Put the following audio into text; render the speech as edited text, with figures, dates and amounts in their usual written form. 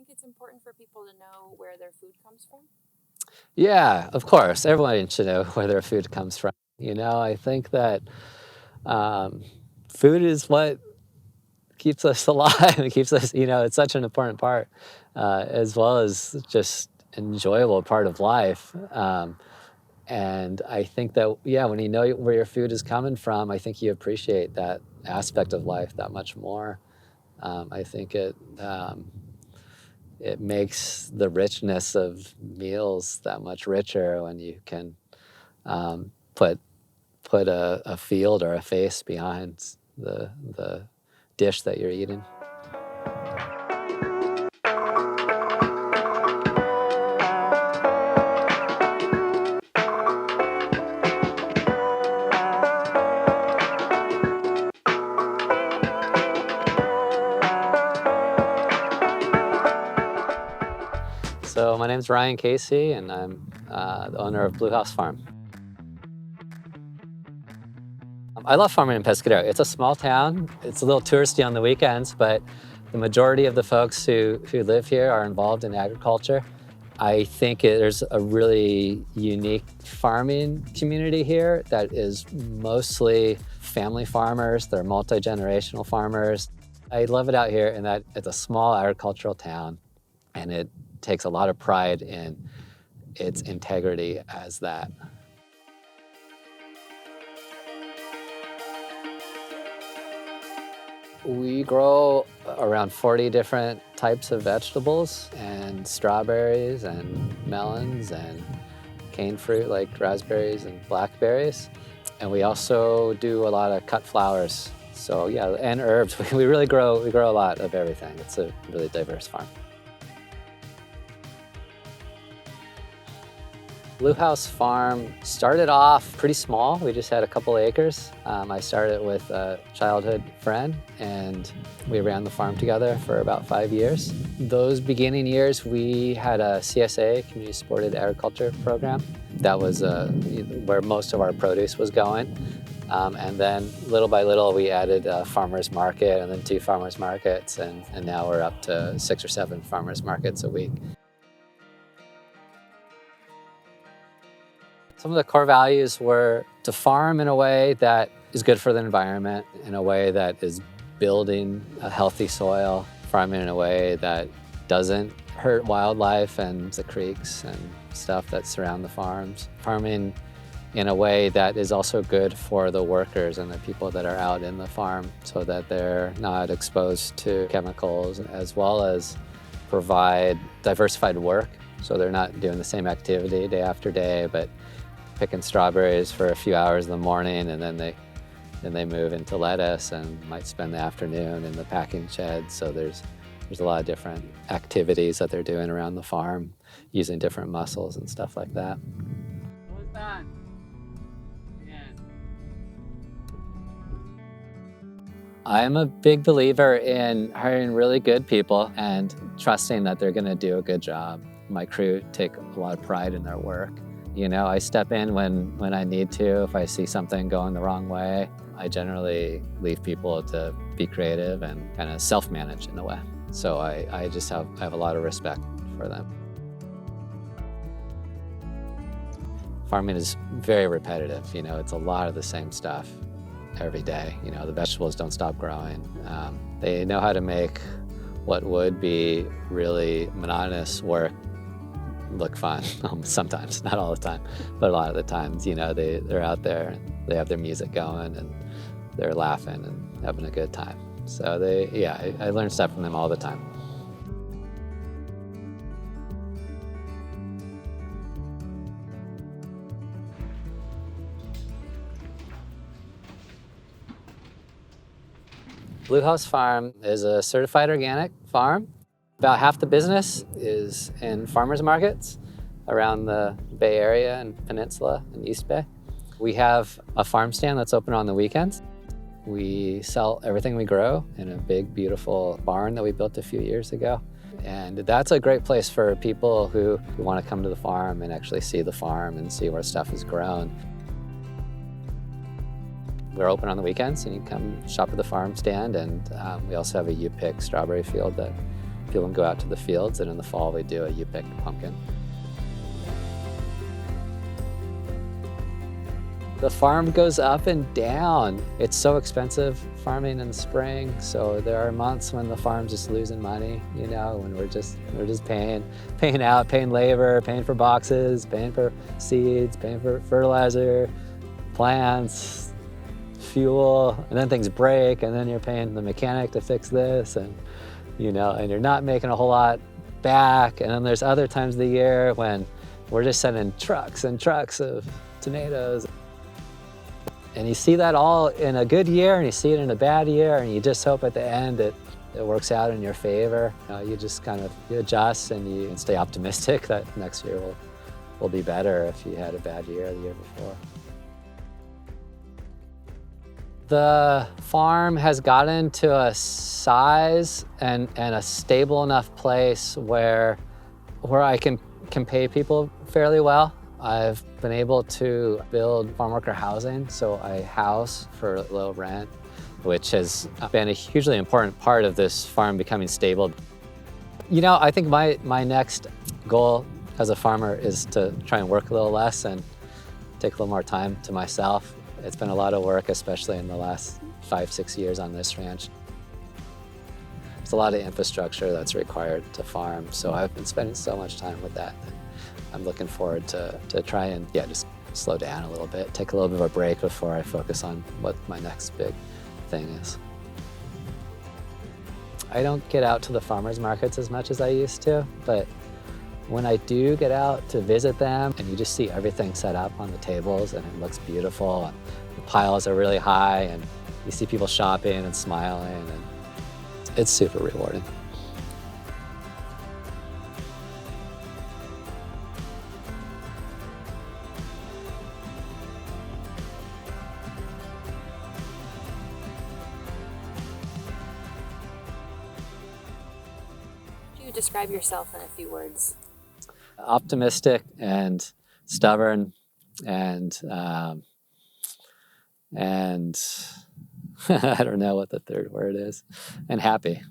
think it's important for people to know where their food comes from? Yeah, of course. Everyone should know where their food comes from. I think that um, food is what keeps us alive. It keeps us, it's such an important part, as well as just enjoyable part of life. And I think that, yeah, when you know where your food is coming from, I think you appreciate that aspect of life that much more. I think it makes the richness of meals that much richer when you can put a field or a face behind the dish that you're eating. So my name's Ryan Casey, and I'm the owner of Blue House Farm. I love farming in Pescadero. It's a small town. It's a little touristy on the weekends, but the majority of the folks who live here are involved in agriculture. I think there's a really unique farming community here that is mostly family farmers. They're multi-generational farmers. I love it out here in that it's a small agricultural town, and it takes a lot of pride in its integrity as that. We grow around 40 different types of vegetables and strawberries and melons and cane fruit like raspberries and blackberries. And we also do a lot of cut flowers. So yeah, and herbs. We really grow a lot of everything. It's a really diverse farm. Blue House Farm started off pretty small. We just had a couple acres. I started with a childhood friend, and we ran the farm together for about 5 years. Those beginning years, we had a CSA, Community Supported Agriculture program. That was where most of our produce was going. And then little by little, we added a farmer's market and then 2 farmer's markets, and now we're up to 6 or 7 farmer's markets a week. Some of the core values were to farm in a way that is good for the environment, in a way that is building a healthy soil, farming in a way that doesn't hurt wildlife and the creeks and stuff that surround the farms, farming in a way that is also good for the workers and the people that are out in the farm so that they're not exposed to chemicals, as well as provide diversified work so they're not doing the same activity day after day, but picking strawberries for a few hours in the morning, and then they move into lettuce and might spend the afternoon in the packing shed. So there's a lot of different activities that they're doing around the farm, using different muscles and stuff like that. I'm a big believer in hiring really good people and trusting that they're going to do a good job. My crew take a lot of pride in their work. I step in when I need to. If I see something going the wrong way, I generally leave people to be creative and kind of self-manage in a way. So I just have a lot of respect for them. Farming is very repetitive. It's a lot of the same stuff every day. The vegetables don't stop growing. They know how to make what would be really monotonous work look fun. Sometimes, not all the time, but a lot of the times, they're out there and they have their music going and they're laughing and having a good time. So I learn stuff from them all the time. Blue House Farm is a certified organic farm. About half the business is in farmers markets around the Bay Area and Peninsula and East Bay. We have a farm stand that's open on the weekends. We sell everything we grow in a big, beautiful barn that we built a few years ago. And that's a great place for people who want to come to the farm and actually see the farm and see where stuff is grown. We're open on the weekends, and you can come shop at the farm stand, and we also have a U-pick strawberry field that People can go out to the fields, and in the fall we do a you-pick pumpkin. The farm goes up and down. It's so expensive farming in the spring, so there are months when the farm's just losing money, you know, when we're just paying out, paying labor, paying for boxes, paying for seeds, paying for fertilizer, plants, fuel, and then things break, and then you're paying the mechanic to fix this, and you know, and you're not making a whole lot back. And then there's other times of the year when we're just sending trucks and trucks of tomatoes. And you see that all in a good year, and you see it in a bad year, and you just hope at the end it works out in your favor. You just kind of you adjust, and you stay optimistic that next year will be better if you had a bad year the year before. The farm has gotten to a size and a stable enough place where I can pay people fairly well. I've been able to build farm worker housing, so I house for low rent, which has been a hugely important part of this farm becoming stable. You know, I think my next goal as a farmer is to try and work a little less and take a little more time to myself. It's been a lot of work, especially in the last 5-6 years on this ranch. There's a lot of infrastructure that's required to farm, so I've been spending so much time with that. I'm looking forward to try and just slow down a little bit, take a little bit of a break before I focus on what my next big thing is. I don't get out to the farmers markets as much as I used to, but when I do get out to visit them, and you just see everything set up on the tables, and it looks beautiful, and the piles are really high, and you see people shopping and smiling, and it's super rewarding. Do you describe yourself in a few words? Optimistic and stubborn and I don't know what the third word is, and happy.